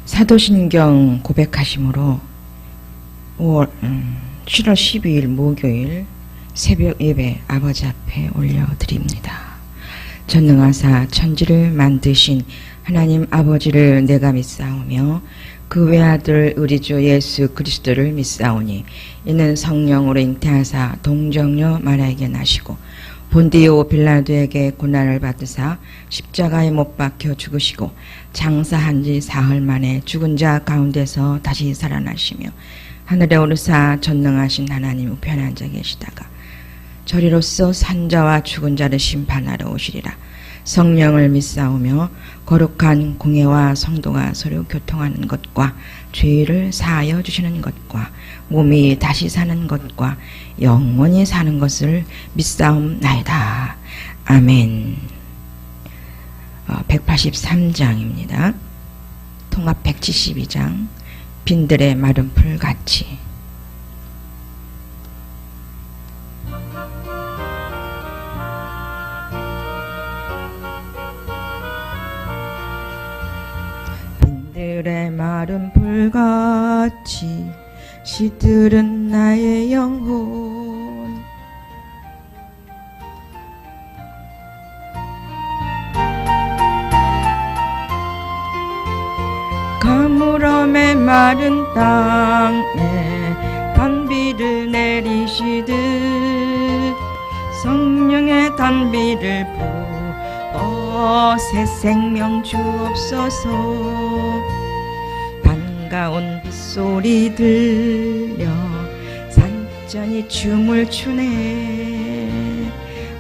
사도신경 고백하심으로 7월 12일 목요일 새벽 예배 아버지 앞에 올려드립니다. 전능하사 천지를 만드신 하나님 아버지를 내가 믿사오며 그 외아들 우리 주 예수 그리스도를 믿사오니 이는 성령으로 잉태하사 동정녀 마리아에게 나시고 본디오 빌라도에게 고난을 받으사 십자가에 못 박혀 죽으시고 장사한 지 사흘 만에 죽은 자 가운데서 다시 살아나시며 하늘에 오르사 전능하신 하나님 우편에 앉아 계시다가 저리로서 산자와 죽은 자를 심판하러 오시리라. 성령을 믿사오며 거룩한 공회와 성도가 서로 교통하는 것과 죄를 사하여 주시는 것과 몸이 다시 사는 것과 영원히 사는 것을 믿사옵나이다. 아멘. 183장입니다. 통합 172장 빈들의 마른 풀같이. 빈들의 마른 풀같이 시들은 나의 영혼. 가물음의 마른 땅에 단비를 내리시듯 성령의 단비를 부어 새 생명 주옵소서. 반가운 빗소리 들려 산전이 춤을 추네.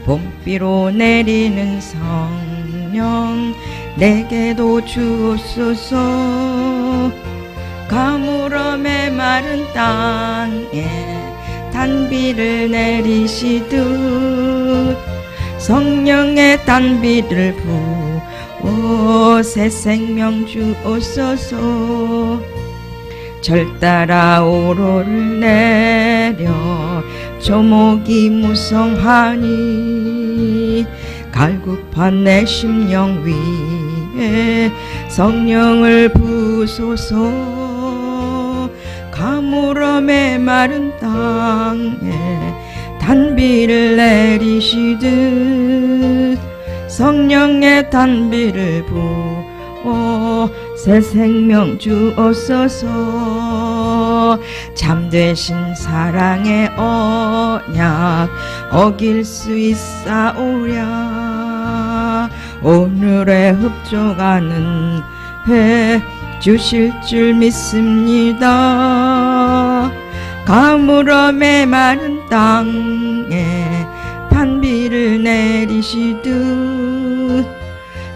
봄비로 내리는 성령 내게도 주옵소서. 가물음의 마른 땅에 단비를 내리시듯 성령의 단비를 부어 새 생명 주옵소서. 절 따라 오로를 내려 조목이 무성하니 갈급한 내 심령 위에 성령을 부소서. 가물음의 마른 땅에 단비를 내리시듯 성령의 단비를 부어 새 생명 주옵소서. 참되신 사랑의 언약 어길 수 있사오랴. 오늘의 흡족하는 해 주실 줄 믿습니다. 가물음의 마른 땅에 단비를 내리시듯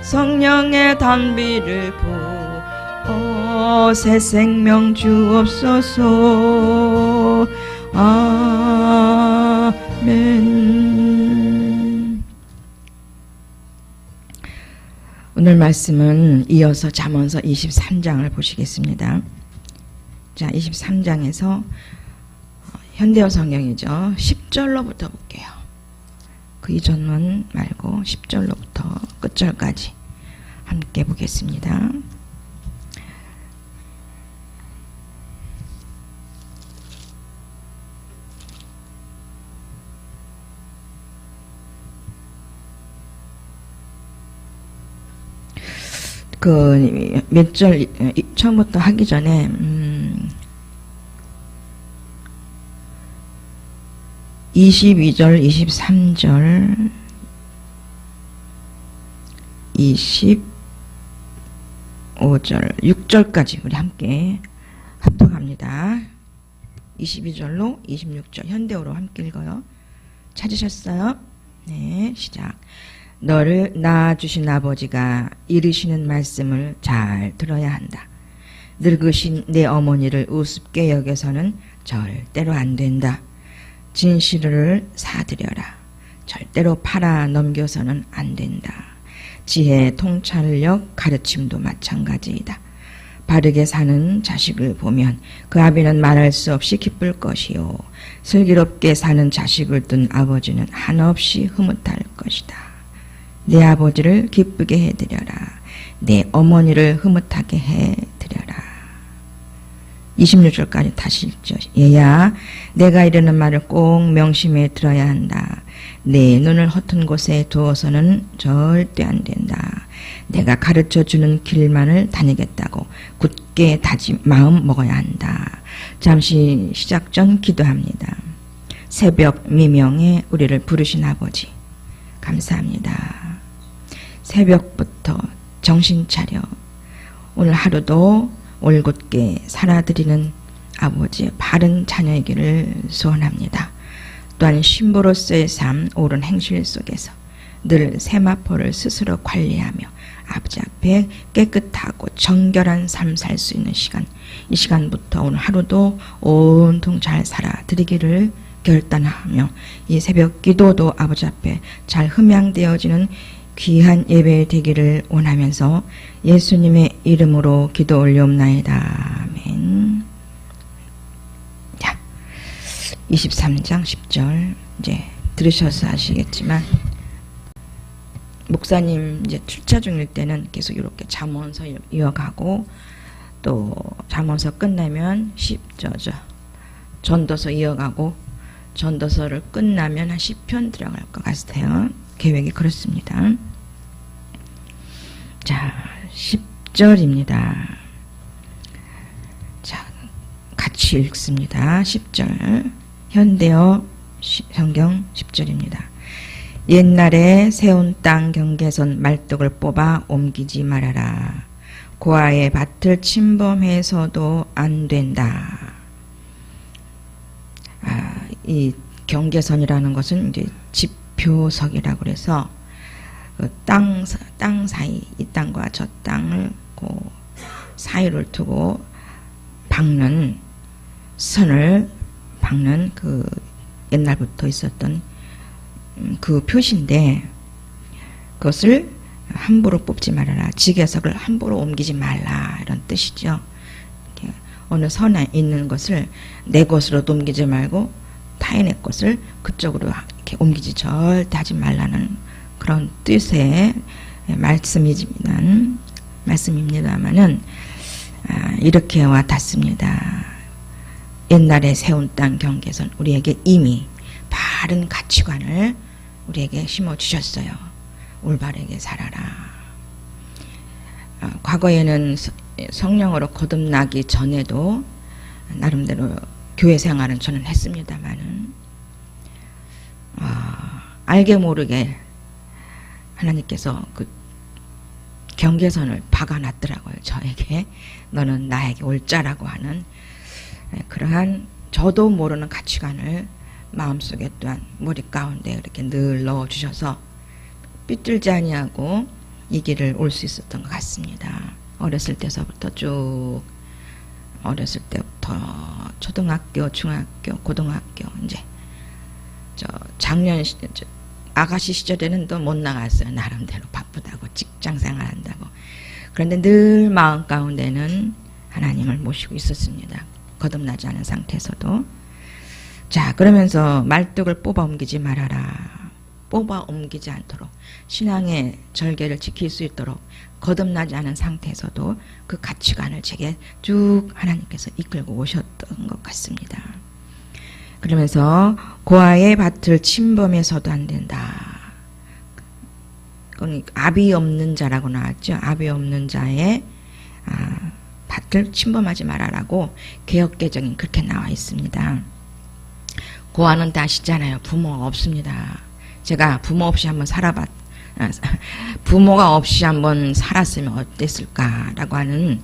성령의 단비를 부어 새 생명 주옵소서. 아멘. 오늘 말씀은 이어서 잠언서 23장을 보시겠습니다. 자, 23장에서 현대어 성경이죠. 10절로부터 볼게요. 그 이전만 말고 10절로부터 끝절까지 함께 보겠습니다. 그 몇 절 처음부터 하기 전에 22절, 23절, 25절, 6절까지 우리 함께 합독합니다. 22절로 26절 현대어로 함께 읽어요. 찾으셨어요? 네, 시작. 너를 낳아주신 아버지가 이르시는 말씀을 잘 들어야 한다. 늙으신 내 어머니를 우습게 여겨서는 절대로 안 된다. 진실을 사들여라. 절대로 팔아 넘겨서는 안 된다. 지혜, 통찰력, 가르침도 마찬가지이다. 바르게 사는 자식을 보면 그 아비는 말할 수 없이 기쁠 것이요. 슬기롭게 사는 자식을 둔 아버지는 한없이 흐뭇할 것이다. 내 아버지를 기쁘게 해드려라. 내 어머니를 흐뭇하게 해드려라. 26절까지 다시 읽죠. 얘야, 내가 이르는 말을 꼭 명심해 들어야 한다. 내 눈을 허튼 곳에 두어서는 절대 안 된다. 내가 가르쳐주는 길만을 다니겠다고 굳게 마음 먹어야 한다. 잠시 시작 전 기도합니다. 새벽 미명에 우리를 부르신 아버지 감사합니다. 새벽부터 정신 차려 오늘 하루도 올곧게 살아드리는 아버지의 바른 자녀이기를 소원합니다. 또한 신부로서의 삶 옳은 행실 속에서 늘 세마포를 스스로 관리하며 아버지 앞에 깨끗하고 정결한 삶 살 수 있는 시간, 이 시간부터 오늘 하루도 온통 잘 살아드리기를 결단하며 이 새벽 기도도 아버지 앞에 잘 흠양되어지는 귀한 예배 되기를 원하면서 예수님의 이름으로 기도 올리옵나이다. 아멘. 자, 23장 10절 이제 들으셔서 아시겠지만 목사님 이제 출차 중일 때는 계속 이렇게 잠언서 이어가고 또 잠언서 끝나면 전도서 이어가고 전도서를 끝나면 한 10편 들어갈 것 같아요. 계획이 그렇습니다. 자, 10절입니다. 자, 같이 읽습니다. 10절. 현대어 성경 10절입니다. 옛날에 세운 땅 경계선 말뚝을 뽑아 옮기지 말아라. 고아의 밭을 침범해서도 안 된다. 이 경계선이라는 것은 이제 지표석이라고 그래서 그 땅 사이, 이 땅과 저 땅을 그 사이를 두고 선을 박는 그 옛날부터 있었던 그 표시인데 그것을 함부로 뽑지 말아라. 지계석을 함부로 옮기지 말라. 이런 뜻이죠. 어느 선에 있는 것을 내 것으로 옮기지 말고 타인의 것을 그쪽으로 이렇게 옮기지 절대 하지 말라는 그런 뜻의 말씀입니다만은 이렇게 와닿습니다. 옛날에 세운 땅 경계선 우리에게 이미 바른 가치관을 우리에게 심어주셨어요. 올바르게 살아라. 과거에는 성령으로 거듭나기 전에도 나름대로 교회 생활은 저는 했습니다만은 알게 모르게 하나님께서 그 경계선을 박아놨더라고요. 저에게 너는 나에게 올자라고 하는 그러한 저도 모르는 가치관을 마음속에 또한 머리 가운데 이렇게 늘 넣어주셔서 삐뚤지 아니하고 이 길을 올 수 있었던 것 같습니다. 어렸을 때서부터 쭉 어렸을 때부터 초등학교, 중학교, 고등학교 이제 작년 아가씨 시절에는 또 못 나갔어요. 나름대로 바쁘다고 직장 생활한다고. 그런데 늘 마음 가운데는 하나님을 모시고 있었습니다. 거듭나지 않은 상태에서도. 자, 그러면서 말뚝을 뽑아 옮기지 말아라. 뽑아 옮기지 않도록 신앙의 절개를 지킬 수 있도록 거듭나지 않은 상태에서도 그 가치관을 제게 쭉 하나님께서 이끌고 오셨던 것 같습니다. 그러면서 고아의 밭을 침범해서도 안 된다. 그건 압이 없는 자라고 나왔죠. 압이 없는 자의 밭을 침범하지 말아라고 개역개정이 그렇게 나와 있습니다. 고아는 다 아시잖아요. 부모가 없습니다. 제가 부모 없이 한번 부모가 없이 한번 살았으면 어땠을까라고 하는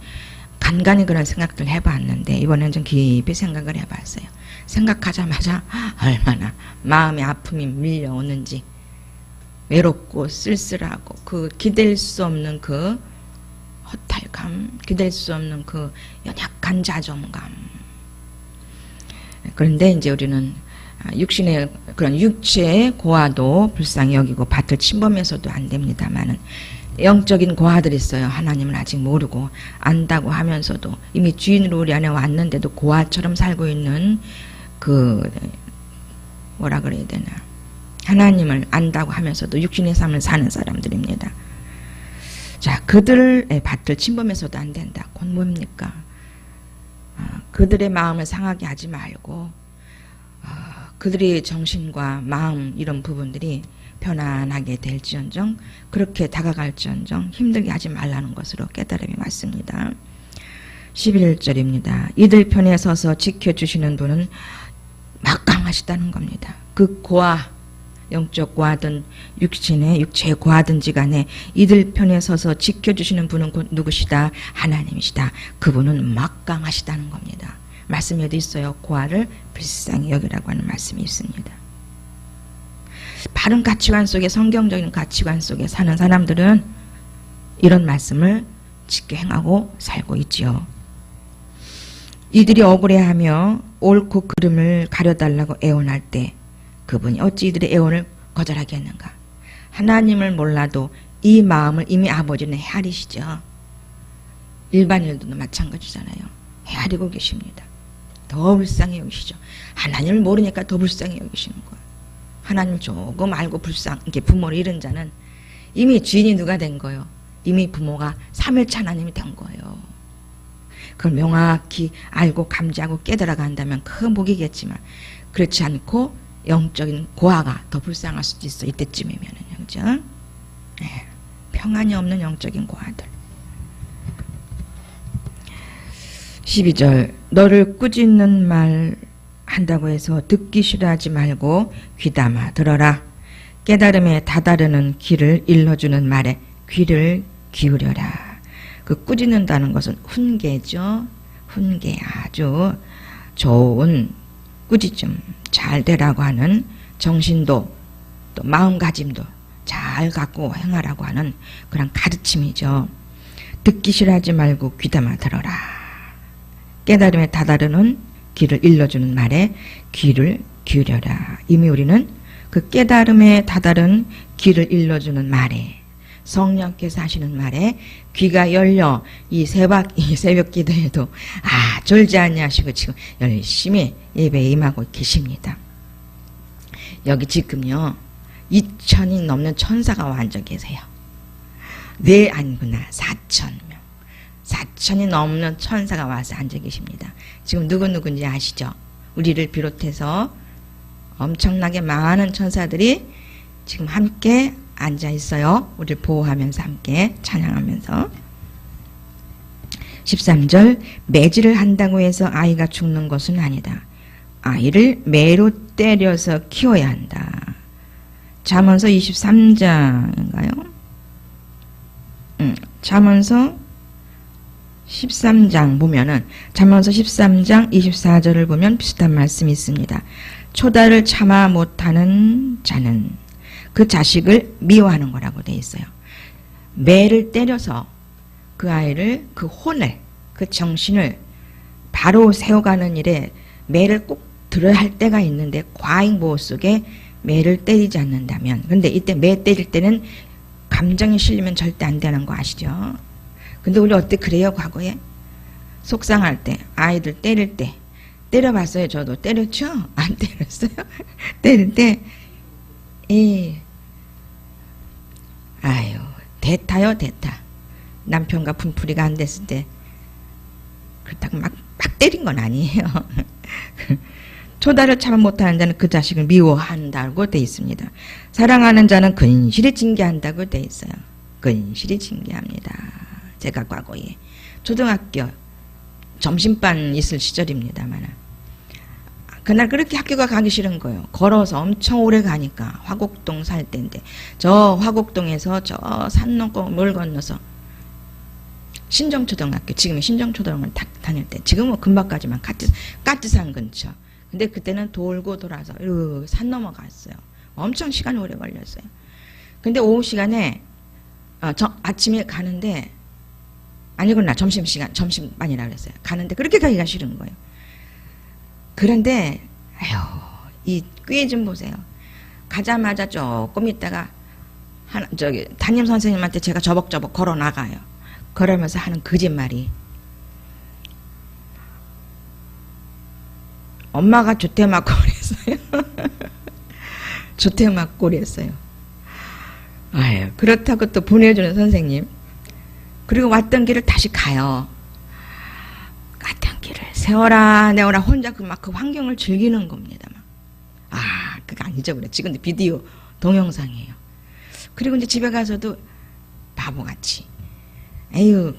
간간히 그런 생각들 해봤는데 이번엔 좀 깊이 생각을 해봤어요. 생각하자마자 얼마나 마음의 아픔이 밀려오는지 외롭고 쓸쓸하고 그 기댈 수 없는 그 허탈감, 기댈 수 없는 그 연약한 자존감. 그런데 이제 우리는 육신의 그런 육체의 고아도 불쌍히 여기고 밭을 침범해서도 안 됩니다만은 영적인 고아들이 있어요. 하나님을 아직 모르고 안다고 하면서도 이미 주인으로 우리 안에 왔는데도 고아처럼 살고 있는 그 뭐라 그래야 되나 하나님을 안다고 하면서도 육신의 삶을 사는 사람들입니다. 자, 그들의 밭을 침범해서도 안 된다. 그건 뭡니까? 그들의 마음을 상하게 하지 말고 그들의 정신과 마음 이런 부분들이 편안하게 될지언정 그렇게 다가갈지언정 힘들게 하지 말라는 것으로 깨달음이 왔습니다. 11절입니다. 이들 편에 서서 지켜주시는 분은 막강하시다는 겁니다. 그 고아, 영적 고아든 육신의 육체의 고아든지 간에 이들 편에 서서 지켜주시는 분은 곧 누구시다? 하나님이시다. 그분은 막강하시다는 겁니다. 말씀에도 있어요. 고아를 불쌍히 여기라고 하는 말씀이 있습니다. 바른 가치관 속에 성경적인 가치관 속에 사는 사람들은 이런 말씀을 지켜 행하고 살고 있지요. 이들이 억울해하며 옳고 그름을 가려달라고 애원할 때 그분이 어찌 이들의 애원을 거절하겠는가. 하나님을 몰라도 이 마음을 이미 아버지는 헤아리시죠. 일반인들도 마찬가지잖아요. 헤아리고 계십니다. 더 불쌍히 여기시죠. 하나님을 모르니까 더 불쌍히 여기시는 거예요. 하나님 조금 알고 이렇게 부모를 잃은 자는 이미 주인이 누가 된 거예요? 이미 부모가 삼일차 하나님이 된 거예요. 그걸 명확히 알고 감지하고 깨달아 간다면 큰 복이겠지만 그렇지 않고 영적인 고아가 더 불쌍할 수도 있어. 이때쯤이면은 그죠? 네. 평안이 없는 영적인 고아들. 12절 너를 꾸짖는 말 한다고 해서 듣기 싫어하지 말고 귀담아 들어라. 깨달음에 다다르는 길을 일러주는 말에 귀를 기울여라. 그 꾸짖는다는 것은 훈계죠. 훈계 아주 좋은 꾸짖음 잘 되라고 하는 정신도 또 마음가짐도 잘 갖고 행하라고 하는 그런 가르침이죠. 듣기 싫어하지 말고 귀담아 들어라. 깨달음에 다다르는 길을 일러주는 말에 귀를 기울여라. 이미 우리는 그 깨달음에 다다른 길을 일러주는 말에 성령께서 하시는 말에 귀가 열려 이 새벽 기도에도 졸지 않냐시고 지금 열심히 예배에 임하고 계십니다. 여기 지금요 2,000이 넘는 천사가 와 앉아 계세요. 네 아니구나 4,000명 4,000이 넘는 천사가 와서 앉아 계십니다. 지금 누구누구인지 아시죠? 우리를 비롯해서 엄청나게 많은 천사들이 지금 함께 앉아 있어요. 우리를 보호하면서 함께 찬양하면서. 13절 매질을 한다고 해서 아이가 죽는 것은 아니다. 아이를 매로 때려서 키워야 한다. 잠언서 23장인가요? 잠언서 13장 보면은 잠언서 13장 24절을 보면 비슷한 말씀이 있습니다. 초다를 참아 못하는 자는 그 자식을 미워하는 거라고 돼 있어요. 매를 때려서 그 아이를 그 혼을 그 정신을 바로 세워가는 일에 매를 꼭 들어야 할 때가 있는데 과잉보호 속에 매를 때리지 않는다면 근데 이때 매 때릴 때는 감정이 실리면 절대 안 되는 거 아시죠? 근데 우리 어때 그래요? 과거에 속상할 때 아이들 때릴 때 때려봤어요. 저도 때렸죠? 안 때렸어요? 때릴 때 아유 대타요 대타. 남편과 분풀이가 안 됐을 때 그렇다고 막 때린 건 아니에요. 초다를 참아 못하는 자는 그 자식을 미워한다고 돼 있습니다. 사랑하는 자는 근실히 징계한다고 돼 있어요. 근실히 징계합니다. 제가 과거에 초등학교 점심반 있을 시절입니다만 그날 그렇게 학교가 가기 싫은 거예요. 걸어서 엄청 오래 가니까 화곡동 살 때인데 저 화곡동에서 저 산 넘고 물 건너서 신정초등학교 지금의 신정초등학교를 다닐 때 지금은 금방까지만 까치산 근처 근데 그때는 돌고 돌아서 산 넘어갔어요. 엄청 시간이 오래 걸렸어요. 근데 오후 시간에 아침에 가는데 아니구나 점심시간 점심반이라 그랬어요. 가는데 그렇게 가기가 싫은 거예요. 그런데 이 꾀 좀 보세요. 가자마자 조금 있다가 담임 선생님한테 제가 저벅저벅 걸어 나가요. 그러면서 하는 거짓말이 엄마가 조퇴 맞고 그랬어요. 조퇴 맞고 그랬어요. 그렇다고 또 보내주는 선생님. 그리고 왔던 길을 다시 가요. 갔던 길을 세워라 내워라 혼자 그 환경을 즐기는 겁니다. 그거 안 잊어버려. 지금도 비디오 동영상이에요. 그리고 이제 집에 가서도 바보같이 에휴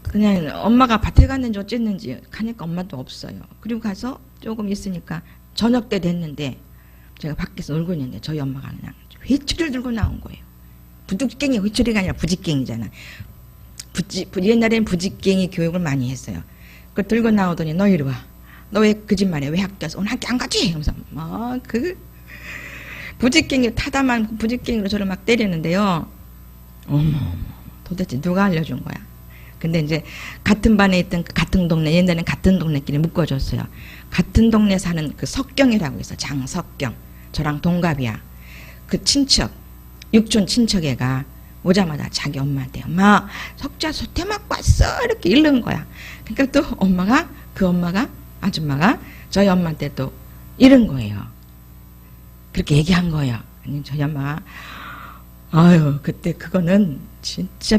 그냥 엄마가 밭에 갔는지 어쨌는지 가니까 엄마도 없어요. 그리고 가서 조금 있으니까 저녁 때 됐는데 제가 밖에서 놀고 있는데 저희 엄마가 그냥 회초리를 들고 나온 거예요. 부득갱이 회초리가 아니라 부직갱이잖아. 옛날엔 부직갱이 교육을 많이 했어요. 그걸 들고 나오더니 너 이리 와. 너 왜 거짓말해? 왜 학교에서 오늘 학교 안 가지? 하면서 부직갱이 타다만 부직갱이로 저를 막 때리는데요. 어머 도대체 누가 알려준 거야? 근데 이제 같은 반에 있던 같은 동네 옛날엔 같은 동네끼리 묶어줬어요. 같은 동네 사는 그 석경이라고 있어. 장석경. 저랑 동갑이야. 그 친척 육촌 친척애가 오자마자 자기 엄마한테 엄마 석자 소태 맞고 왔어 이렇게 이른 거야. 그러니까 또 엄마가 아줌마가 저희 엄마한테 또 이른 거예요. 그렇게 얘기한 거예요. 아니 저희 엄마가 아유 그때 그거는 진짜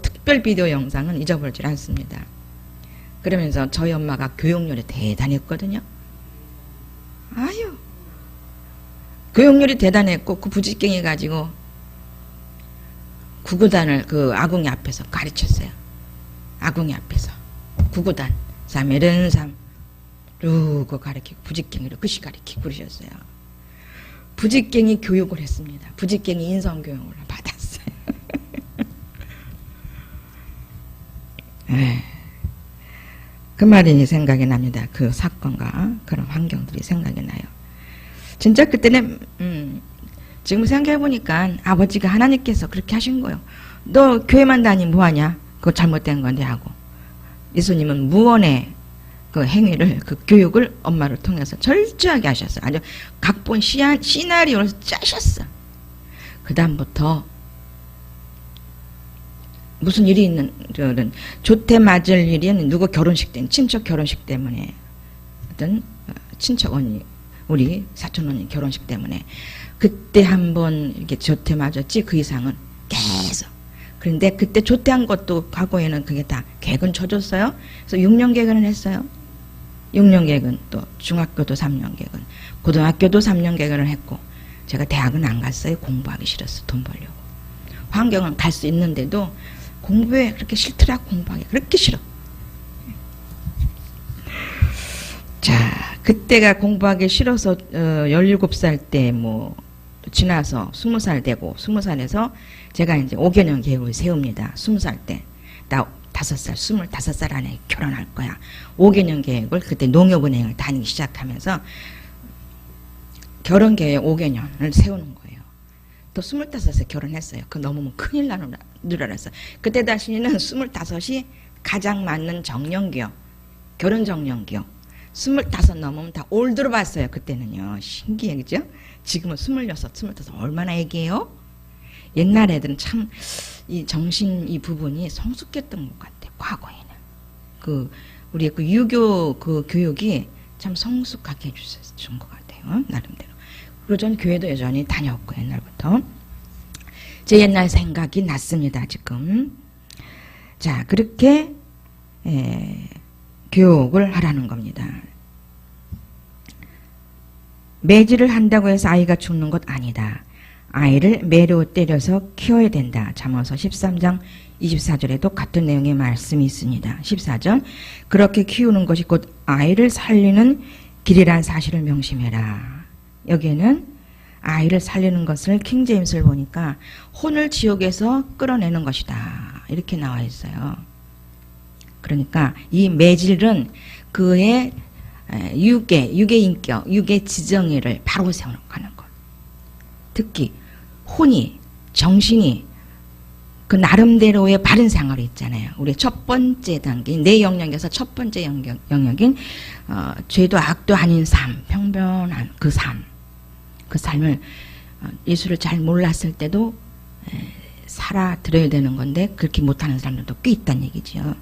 특별 비디오 영상은 잊어버리질 않습니다. 그러면서 저희 엄마가 교육열이 대단했거든요. 아유 교육열이 대단했고 그 부직갱이 가지고 구구단을 그 아궁이 앞에서 가르쳤어요. 아궁이 앞에서 구구단 3일은 3 그거 가르치고 부직갱이를 그시 가르치고 그러셨어요. 부직갱이 교육을 했습니다. 부직갱이 인성교육을 받았어요. 그 말이 생각이 납니다. 그 사건과 그런 환경들이 생각이 나요. 진짜 그때는 지금 생각해보니까 아버지가 하나님께서 그렇게 하신 거예요. 너 교회만 다니면 뭐하냐? 그거 잘못된 건데 하고 예수님은 무언의 그 행위를 그 교육을 엄마를 통해서 철저하게 하셨어요. 아주 각본 시나리오를 짜셨어. 그 다음부터 무슨 일이 있는 저는 조태 맞을 일이 누구 결혼식 때 친척 결혼식 때문에 어떤 친척 언니 우리 사촌 언니 결혼식 때문에 그때 한번 이렇게 조태 맞았지 그 이상은 계속. 그런데 그때 조태한 것도 과거에는 그게 다 개근 쳐줬어요. 그래서 6년 개근을 했어요. 6년 개근 또 중학교도 3년 개근 고등학교도 3년 개근을 했고 제가 대학은 안 갔어요. 공부하기 싫었어. 돈 벌려고. 환경은 갈 수 있는데도 공부에 그렇게 싫더라. 공부하기 그렇게 싫어. 자 그때가 공부하기 싫어서 17살 때 뭐 지나서 20살 되고 20살에서 제가 이제 5개년 계획을 세웁니다. 20살 때 나 5살 25살 안에 결혼할 거야. 5개년 계획을 그때 농협은행을 다니기 시작하면서 결혼 계획 5개년을 세우는 거예요. 또 25세 결혼했어요. 그거 넘으면 큰일 나는 줄 알았어. 그때 당시에는 25이 가장 맞는 정년기요. 결혼 정년기요. 25 넘으면 다 올드로 봤어요. 그때는요. 신기해 그죠? 지금은 26, 25 얼마나 애기예요? 옛날 애들은 참 이 정신 이 부분이 성숙했던 것 같아. 과거에는 그 우리 그 유교 그 교육이 참 성숙하게 해준 것 같아요. 나름대로. 그리고 전 교회도 여전히 다녔고 옛날부터 제 옛날 생각이 났습니다. 지금 자 그렇게 교육을 하라는 겁니다. 매질을 한다고 해서 아이가 죽는 것 아니다. 아이를 매로 때려서 키워야 된다. 잠언서 13장 24절에도 같은 내용의 말씀이 있습니다. 14절 그렇게 키우는 것이 곧 아이를 살리는 길이란 사실을 명심해라. 여기에는 아이를 살리는 것을 킹제임스를 보니까 혼을 지옥에서 끌어내는 것이다. 이렇게 나와 있어요. 그러니까 이 매질은 그의 육의 인격, 육의 지정의를 바로 세우는 것. 특히 혼이, 정신이 그 나름대로의 바른 생활이 있잖아요. 우리 첫 번째 단계, 내 영역에서 첫 번째 영역인 죄도 악도 아닌 삶, 평변한 그 삶. 그 삶을 예수를 잘 몰랐을 때도 살아들어야 되는 건데 그렇게 못하는 사람들도 꽤 있다는 얘기죠.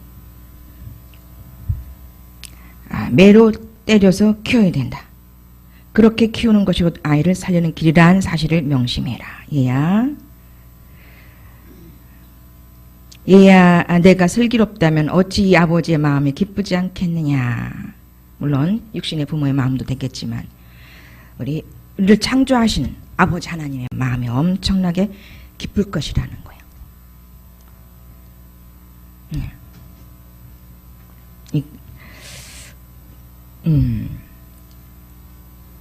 매로 때려서 키워야 된다. 그렇게 키우는 것이 곧 아이를 살리는 길이라는 사실을 명심해라. 얘야. 얘야 내가 슬기롭다면 어찌 이 아버지의 마음이 기쁘지 않겠느냐. 물론 육신의 부모의 마음도 되겠지만 우리를 창조하신 아버지 하나님의 마음이 엄청나게 기쁠 것이라는 거예요.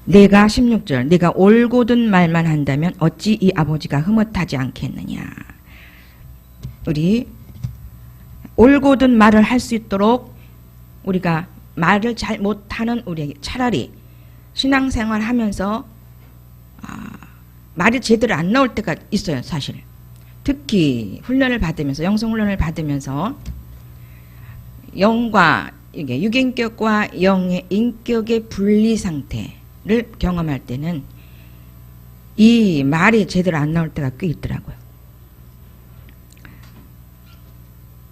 내가 16절 내가 올곧은 말만 한다면 어찌 이 아버지가 흐뭇하지 않겠느냐. 우리 올곧은 말을 할 수 있도록 우리가 말을 잘 못하는 우리에게 차라리 신앙생활 하면서 말이 제대로 안 나올 때가 있어요. 사실 특히 훈련을 받으면서 영성훈련을 받으면서 영과 이게 육인격과 영의 인격의 분리 상태를 경험할 때는 이 말이 제대로 안 나올 때가 꽤 있더라고요.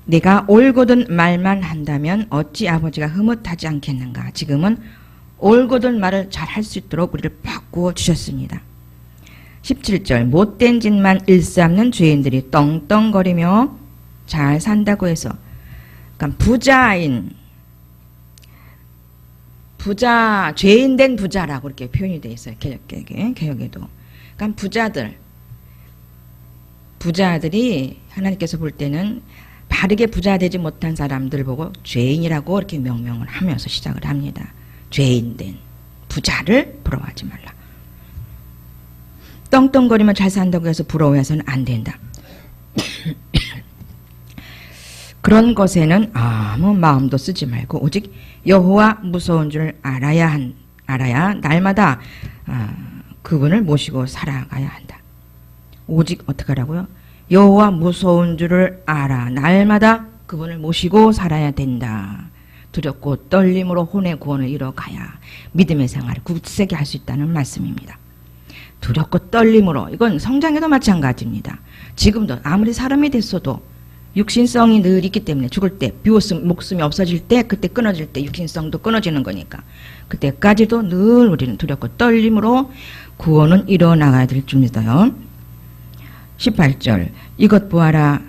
내가 올곧은 말만 한다면 어찌 아버지가 흐뭇하지 않겠는가. 지금은 올곧은 말을 잘 할 수 있도록 우리를 바꾸어 주셨습니다. 17절 못된 짓만 일삼는 죄인들이 떵떵거리며 잘 산다고 해서 그러니까 죄인 된 부자라고 이렇게 표현이 되어 있어요. 개혁에도. 그러니까 부자들이 하나님께서 볼 때는 바르게 부자 되지 못한 사람들 보고 죄인이라고 이렇게 명명을 하면서 시작을 합니다. 죄인 된 부자를 부러워하지 말라. 떵떵거리면 잘 산다고 해서 부러워해서는 안 된다. 그런 것에는 아무 마음도 쓰지 말고 오직 여호와 무서운 줄 알아야 날마다 그분을 모시고 살아가야 한다. 오직 어떻게 하라고요? 여호와 무서운 줄을 알아 날마다 그분을 모시고 살아야 된다. 두렵고 떨림으로 혼의 구원을 이뤄가야 믿음의 생활을 굳세게 할 수 있다는 말씀입니다. 두렵고 떨림으로 이건 성장에도 마찬가지입니다. 지금도 아무리 사람이 됐어도 육신성이 늘 있기 때문에 죽을 때 비웃음 목숨이 없어질 때 그때 끊어질 때 육신성도 끊어지는 거니까 그때까지도 늘 우리는 두렵고 떨림으로 구원은 이뤄나가야 될 줄 믿어요. 18절 이것 보아라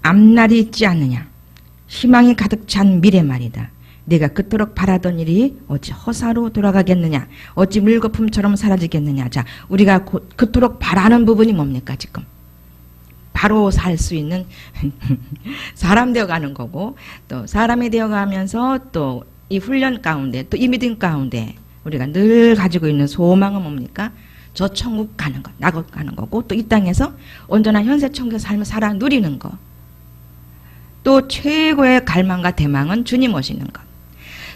앞날이 있지 않느냐. 희망이 가득 찬 미래 말이다. 내가 그토록 바라던 일이 어찌 허사로 돌아가겠느냐. 어찌 물거품처럼 사라지겠느냐. 자, 우리가 그토록 바라는 부분이 뭡니까 지금? 바로 살 수 있는 사람 되어가는 거고 또 사람이 되어가면서 또 이 훈련 가운데 또 이 믿음 가운데 우리가 늘 가지고 있는 소망은 뭡니까? 저 천국 가는 것, 낙원 가는 거고 또 이 땅에서 온전한 현세 천국의 삶을 살아 누리는 것. 또 최고의 갈망과 대망은 주님 오시는 것.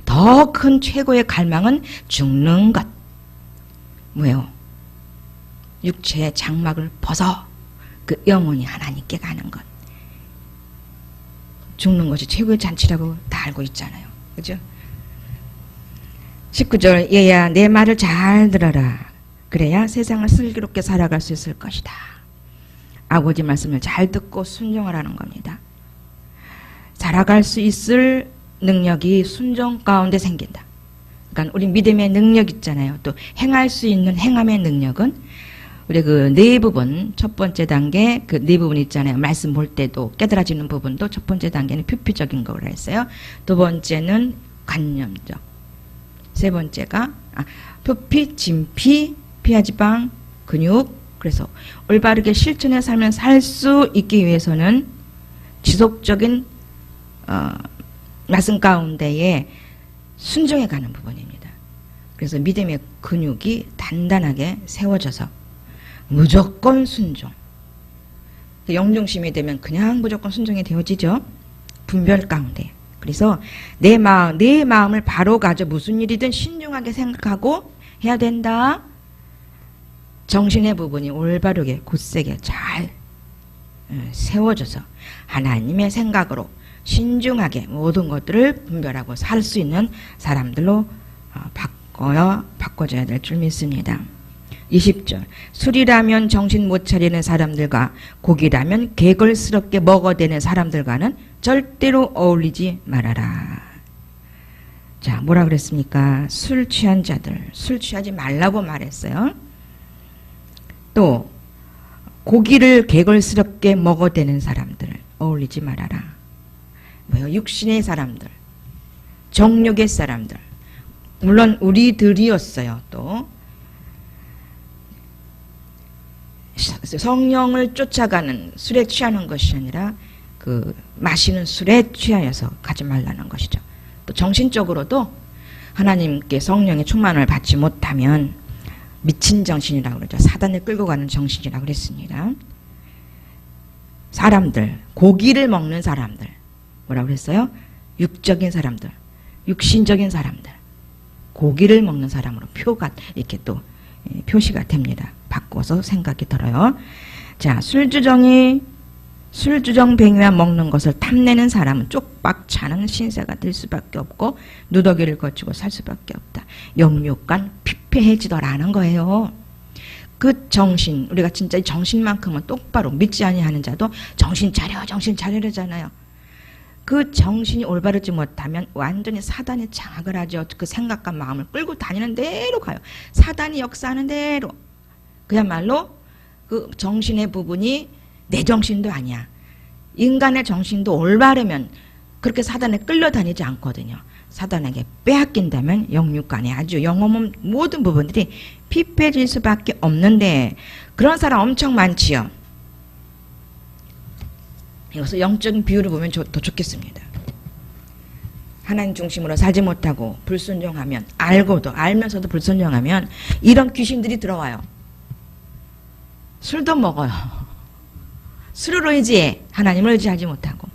더 큰 최고의 갈망은 죽는 것. 뭐예요? 육체의 장막을 벗어 그 영혼이 하나님께 가는 것. 죽는 것이 최고의 잔치라고 다 알고 있잖아요. 그죠? 19절 얘야 내 말을 잘 들어라. 그래야 세상을 슬기롭게 살아갈 수 있을 것이다. 아버지 말씀을 잘 듣고 순종하라는 겁니다. 살아갈 수 있을 능력이 순종 가운데 생긴다. 그러니까 우리 믿음의 능력 있잖아요. 또 행할 수 있는 행함의 능력은 우리 그 네 부분 첫 번째 단계 그 네 부분 있잖아요. 말씀 볼 때도 깨달아지는 부분도 첫 번째 단계는 표피적인 거로 했어요. 두 번째는 관념적. 세 번째가 표피, 진피, 피하지방, 근육. 그래서 올바르게 실천해 살면 살 수 있기 위해서는 지속적인 말씀 가운데에 순종해 가는 부분입니다. 그래서 믿음의 근육이 단단하게 세워져서 무조건 순종. 영중심이 되면 그냥 무조건 순종이 되어지죠. 분별 가운데. 그래서 내 마음을 바로 가져 무슨 일이든 신중하게 생각하고 해야 된다. 정신의 부분이 올바르게 굳세게 잘 세워져서 하나님의 생각으로 신중하게 모든 것들을 분별하고 살 수 있는 사람들로 바꿔줘야 될 줄 믿습니다. 20절 술이라면 정신 못 차리는 사람들과 고기라면 개걸스럽게 먹어대는 사람들과는 절대로 어울리지 말아라. 자, 뭐라 그랬습니까? 술 취한 자들, 술 취하지 말라고 말했어요. 또 고기를 개걸스럽게 먹어대는 사람들, 어울리지 말아라. 뭐요? 육신의 사람들, 정욕의 사람들, 물론 우리들이었어요. 또 성령을 쫓아가는 술에 취하는 것이 아니라 그 마시는 술에 취하여서 가지 말라는 것이죠. 또 정신적으로도 하나님께 성령의 충만을 받지 못하면 미친 정신이라고 그러죠. 사단을 끌고 가는 정신이라고 그랬습니다. 사람들, 고기를 먹는 사람들, 뭐라고 그랬어요? 육적인 사람들, 육신적인 사람들, 고기를 먹는 사람으로 표가 이렇게 또 표시가 됩니다. 바꿔서 생각이 들어요. 자, 술주정뱅이와 먹는 것을 탐내는 사람은 쪽박 차는 신세가 될 수밖에 없고 누더기를 거치고 살 수밖에 없다. 영육간 피폐해지더라는 거예요. 그 정신, 우리가 진짜 정신만큼은 똑바로 믿지 아니하는 자도 정신 차려라잖아요. 그 정신이 올바르지 못하면 완전히 사단이 장악을 하죠. 그 생각과 마음을 끌고 다니는 대로 가요. 사단이 역사하는 대로. 그야말로 그 정신의 부분이 내 정신도 아니야. 인간의 정신도 올바르면 그렇게 사단에 끌려다니지 않거든요. 사단에게 빼앗긴다면 영육간에 아주 영험한 모든 부분들이 피폐해질 수밖에 없는데 그런 사람 엄청 많지요. 이것을 영적인 비유를 보면 더 좋겠습니다. 하나님 중심으로 살지 못하고 불순종하면, 알면서도 불순종하면 이런 귀신들이 들어와요. 술도 먹어요. 술을 의지해 하나님을 의지하지 못하고.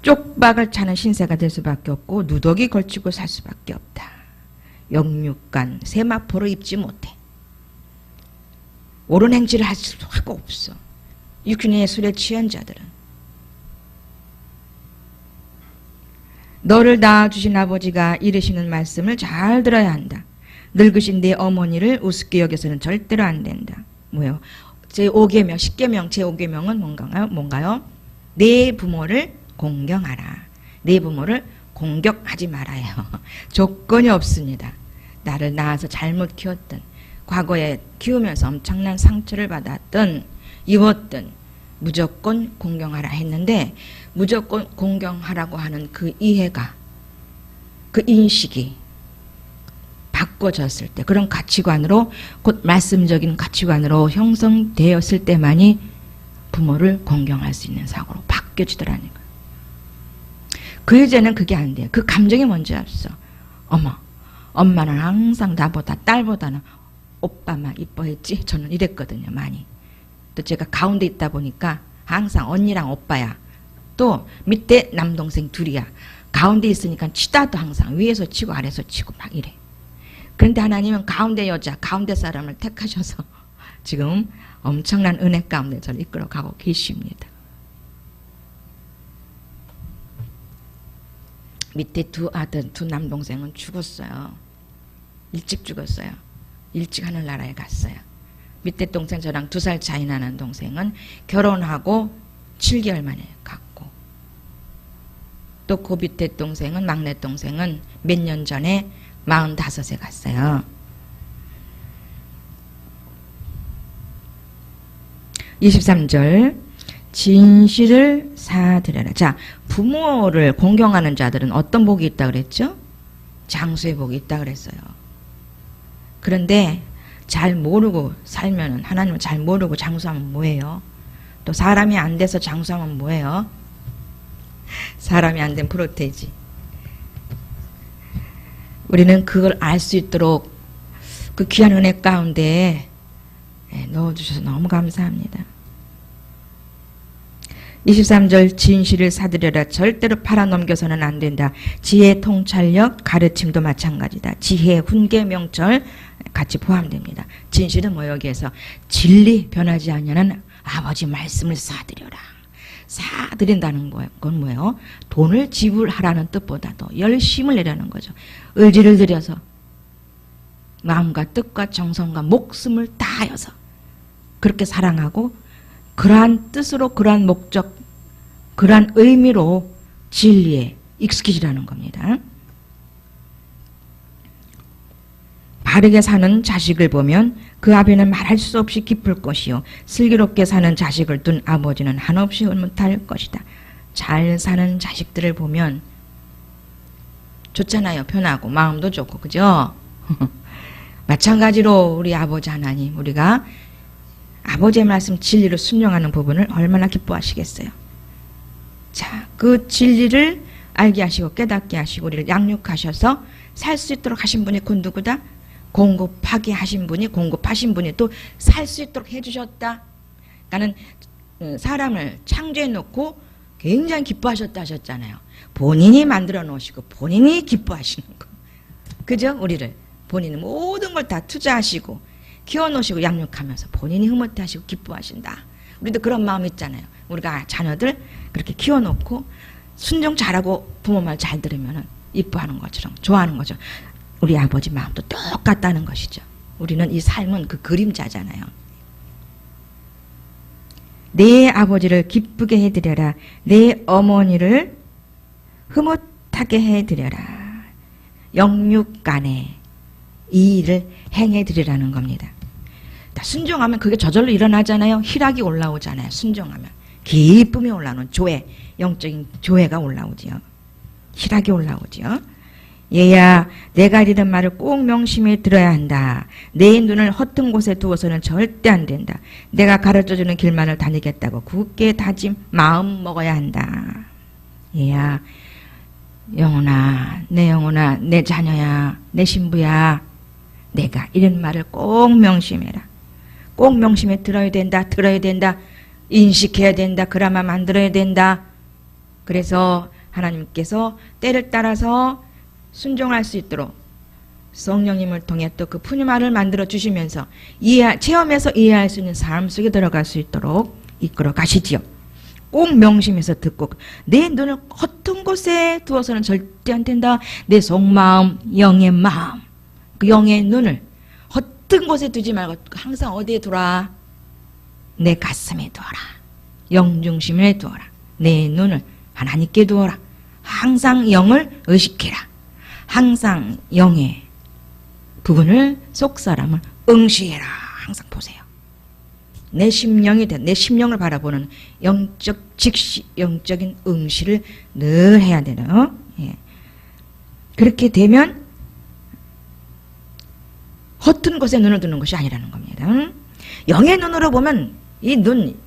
쪽박을 차는 신세가 될 수밖에 없고 누더기 걸치고 살 수밖에 없다. 영육간 세마포를 입지 못해. 옳은 행실을 할 수가 없어. 육신의 술에 취한 자들은. 너를 낳아주신 아버지가 이르시는 말씀을 잘 들어야 한다. 늙으신 내 어머니를 우습게 여겨서는 절대로 안 된다. 뭐요? 제5계명, 10계명 제5계명은 뭔가요? 내 부모를 공경하라. 내 부모를 공격하지 말아요. 조건이 없습니다. 나를 낳아서 잘못 키웠든 과거에 키우면서 엄청난 상처를 받았든 입었든 무조건 공경하라 했는데 무조건 공경하라고 하는 그 이해가, 그 인식이 바꿔졌을 때, 그런 가치관으로, 곧 말씀적인 가치관으로 형성되었을 때만이 부모를 공경할 수 있는 사고로 바뀌어지더라는 거예요. 그 이제는 그게 안 돼요. 그 감정이 뭔지 알았어. 엄마는 항상 나보다, 딸보다는 오빠만 이뻐했지? 저는 이랬거든요, 많이. 또 제가 가운데 있다 보니까 항상 언니랑 오빠야. 또 밑에 남동생 둘이야. 가운데 있으니까 치다도 항상 위에서 치고 아래에서 치고 막 이래. 그런데 하나님은 가운데 여자, 가운데 사람을 택하셔서 지금 엄청난 은혜 가운데 저를 이끌어가고 계십니다. 밑에 두 아들, 두 남동생은 죽었어요. 일찍 죽었어요. 일찍 하늘나라에 갔어요. 밑에 동생, 저랑 2살 차이 나는 동생은 결혼하고 7개월 만에 갔고, 또 그 밑에 동생은, 막내 동생은 몇 년 전에 45에 갔어요. 23절 진실을 사드려라. 자, 부모를 공경하는 자들은 어떤 복이 있다 그랬죠? 장수의 복이 있다 그랬어요. 그런데 잘 모르고 살면은, 하나님을 잘 모르고 장수하면 뭐예요? 또 사람이 안 돼서 장수하면 뭐예요? 사람이 안 된 프로테이지. 우리는 그걸 알 수 있도록 그 귀한 은혜 가운데 넣어주셔서 너무 감사합니다. 23절 진실을 사들여라. 절대로 팔아넘겨서는 안 된다. 지혜, 통찰력, 가르침도 마찬가지다. 지혜, 훈계, 명철 같이 포함됩니다. 진실은 뭐 여기에서 진리, 변하지 않냐는 아버지 말씀을 사들여라. 사드린다는 거예요. 그건 뭐예요? 돈을 지불하라는 뜻보다도 열심을 내라는 거죠. 의지를 들여서 마음과 뜻과 정성과 목숨을 다하여서 그렇게 사랑하고 그러한 뜻으로, 그러한 목적, 그러한 의미로 진리에 익숙해지라는 겁니다. 바르게 사는 자식을 보면 그 아비는 말할 수 없이 기쁠 것이요 슬기롭게 사는 자식을 둔 아버지는 한없이 흐뭇할 것이다. 잘 사는 자식들을 보면 좋잖아요. 편하고 마음도 좋고, 그죠? 마찬가지로 우리 아버지 하나님, 우리가 아버지의 말씀 진리를 순종하는 부분을 얼마나 기뻐하시겠어요. 자, 그 진리를 알게 하시고 깨닫게 하시고 우리를 양육하셔서 살 수 있도록 하신 분이 곧 누구다? 공급하게 하신 분이, 공급하신 분이 또 살 수 있도록 해주셨다. 그러니까는 사람을 창조해 놓고 굉장히 기뻐하셨다 하셨잖아요. 본인이 만들어 놓으시고 본인이 기뻐하시는 거. 그죠? 우리를 본인은 모든 걸 다 투자하시고 키워놓으시고 양육하면서 본인이 흐뭇해하시고 기뻐하신다. 우리도 그런 마음 있잖아요. 우리가 자녀들 그렇게 키워놓고 순종 잘하고 부모 말 잘 들으면 이뻐하는 것처럼 좋아하는 것처럼 우리 아버지 마음도 똑같다는 것이죠. 우리는 이 삶은 그 그림자잖아요. 내 아버지를 기쁘게 해드려라. 내 어머니를 흐뭇하게 해드려라. 영육간에 이 일을 행해드리라는 겁니다. 순종하면 그게 저절로 일어나잖아요. 희락이 올라오잖아요. 순종하면 기쁨이 올라오는 조회, 영적인 조회가 올라오지요. 희락이 오지요. 얘야, 내가 이르는 말을 꼭 명심히 들어야 한다. 내 눈을 허튼 곳에 두어서는 절대 안 된다. 내가 가르쳐주는 길만을 다니겠다고 굳게 다짐 마음 먹어야 한다. 얘야, 영혼아, 내 자녀야, 내 신부야, 내가 이런 말을 꼭 명심해라. 꼭 명심해 들어야 된다. 인식해야 된다. 그라마 만들어야 된다. 그래서 하나님께서 때를 따라서 순종할 수 있도록 성령님을 통해 또 그 푸뉴마를 만들어 주시면서 체험해서 이해할 수 있는 삶 속에 들어갈 수 있도록 이끌어 가시지요. 꼭 명심해서 듣고 내 눈을 허튼 곳에 두어서는 절대 안 된다. 내 속마음, 영의 마음, 그 영의 눈을 허튼 곳에 두지 말고 항상 어디에 두라? 내 가슴에 두어라. 영중심에 두어라. 내 눈을 하나님께 두어라. 항상 영을 의식해라. 항상 영의 부분을 속사람을 응시해라. 항상 보세요. 내 심령이 내 심령을 바라보는 영적 직시, 영적인 응시를 늘 해야 되는. 예. 그렇게 되면 허튼 곳에 눈을 두는 것이 아니라는 겁니다. 영의 눈으로 보면 이 눈,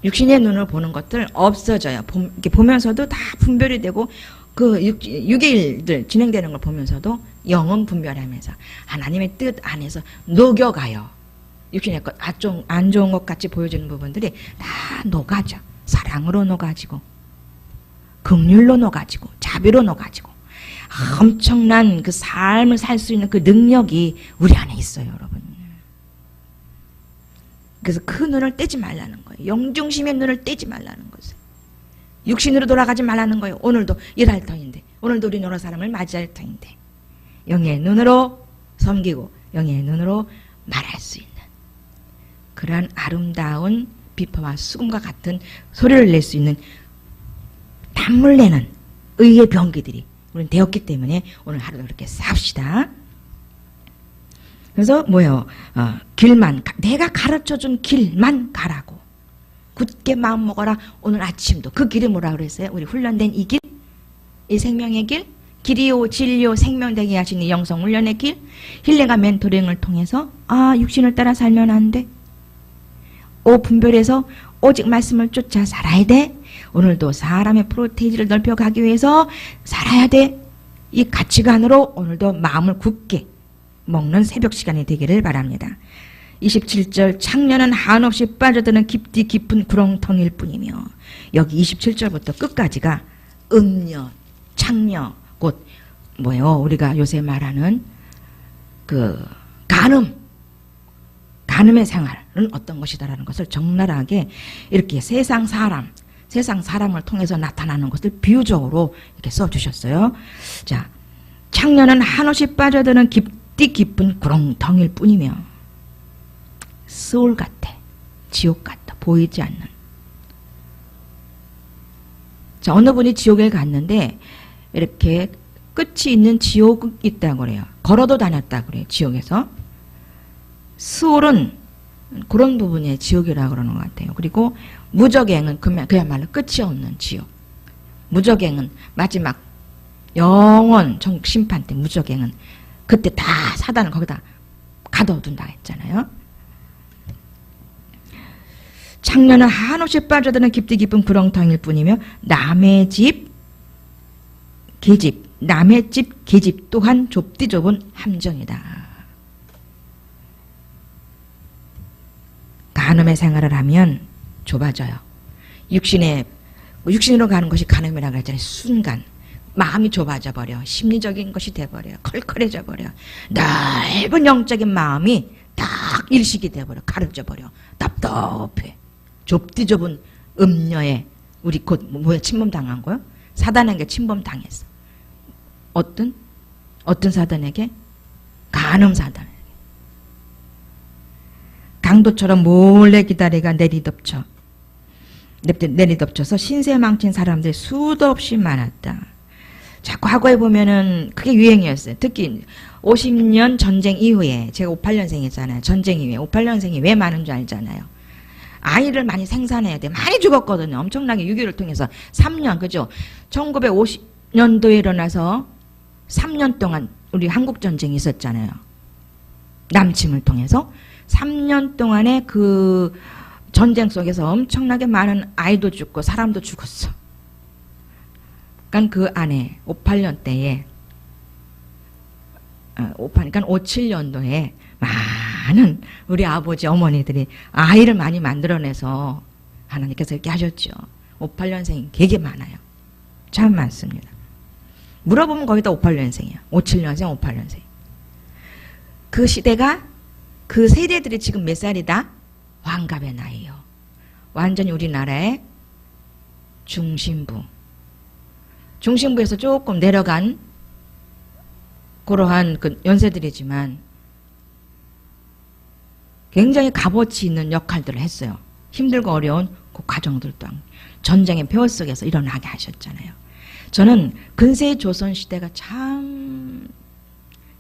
육신의 눈으로 보는 것들 없어져요. 이렇게 보면서도 다 분별이 되고 그 육일들 진행되는 걸 보면서도 영은 분별하면서 하나님의 뜻 안에서 녹여가요. 육신의 것, 안 좋은 것 같이 보여지는 부분들이 다 녹아져. 사랑으로 녹아지고 긍휼로 녹아지고 자비로 녹아지고 엄청난 그 삶을 살 수 있는 그 능력이 우리 안에 있어요, 여러분. 그래서 그 눈을 떼지 말라는 거예요. 영중심의 눈을 떼지 말라는 거죠. 육신으로 돌아가지 말라는 거예요. 오늘도 일할 터인데, 오늘도 우리 여러 사람을 맞이할 터인데, 영의 눈으로 섬기고 영의 눈으로 말할 수 있는 그러한 아름다운 비파와 수금과 같은 소리를 낼 수 있는 단물 내는 의의 병기들이 우리는 되었기 때문에 오늘 하루도 그렇게 삽시다. 그래서 뭐예요? 길만, 내가 가르쳐준 길만 가라고. 굳게 마음 먹어라. 오늘 아침도 그 길이 뭐라 그랬어요? 우리 훈련된 이 길, 이 생명의 길, 길이요 진리요 생명 되게 하신 이 영성 훈련의 길, 힐레가 멘토링을 통해서 육신을 따라 살면 안 돼. 분별해서 오직 말씀을 쫓아 살아야 돼. 오늘도 사람의 프로테이지를 넓혀가기 위해서 살아야 돼. 이 가치관으로 오늘도 마음을 굳게 먹는 새벽 시간이 되기를 바랍니다. 27절 창녀는 한없이 빠져드는 깊디 깊은 구렁텅이일 뿐이며, 여기 27절부터 끝까지가 음녀, 창녀, 곧 뭐예요? 우리가 요새 말하는 그 간음의 생활은 어떤 것이다라는 것을 적나라하게 이렇게 세상 사람을 통해서 나타나는 것을 비유적으로 이렇게 써주셨어요. 자, 창녀는 한없이 빠져드는 깊디 깊은 구렁텅이일 뿐이며, 스올 같아, 지옥 같아, 보이지 않는. 자, 어느 분이 지옥에 갔는데 이렇게 끝이 있는 지옥이 있다고 그래요. 걸어도 다녔다고 그래요. 지옥에서. 스올은 그런 부분이 지옥이라고 그러는 것 같아요. 그리고 무적행은 그야말로 끝이 없는 지옥. 무적행은 마지막 영원 심판 때 무적행은 그때 다 사단을 거기다 가둬둔다 했잖아요. 창녀는 한없이 빠져드는 깊디 깊은 구렁텅이일 뿐이며 남의 집 계집 또한 좁디 좁은 함정이다. 간음의 생활을 하면 좁아져요. 육신으로 가는 것이 간음이라고 했잖아요. 순간 마음이 좁아져 버려. 심리적인 것이 돼버려. 컬컬해져 버려. 넓은 영적인 마음이 딱 일식이 돼버려. 가려져 버려. 답답해. 좁디 좁은 음녀에 우리 곧 뭐야 침범당한 거요? 사단에게 침범당했어. 어떤 사단에게? 간음 사단에게. 강도처럼 몰래 기다리가 내리덮쳐서 신세망친 사람들이 수도 없이 많았다. 자, 과거에 보면은 그게 유행이었어요. 특히 50년 전쟁 이후에, 제가 58년생이잖아요. 전쟁 이후에 58년생이 왜 많은 줄 알잖아요. 아이를 많이 생산해야 돼. 많이 죽었거든요. 엄청나게 6.25를 통해서 3년, 그죠? 1950년도에 일어나서 3년 동안 우리 한국전쟁이 있었잖아요. 남침을 통해서 3년 동안의 그 전쟁 속에서 엄청나게 많은 아이도 죽고 사람도 죽었어. 그러니까 그 안에 58년대에 그러니까 57년도에 많은 우리 아버지 어머니들이 아이를 많이 만들어내서 하나님께서 이렇게 하셨죠. 58년생이 되게 많아요. 참 많습니다. 물어보면 거기다 58년생이야. 57년생, 58년생. 그 시대가 그 세대들이 지금 몇 살이다? 환갑의 나이요. 완전히 우리나라의 중심부에서 조금 내려간 그러한 그 연세들이지만 굉장히 값어치 있는 역할들을 했어요. 힘들고 어려운 그 과정들도 전쟁의 표 속에서 일어나게 하셨잖아요. 저는 근세 조선 시대가 참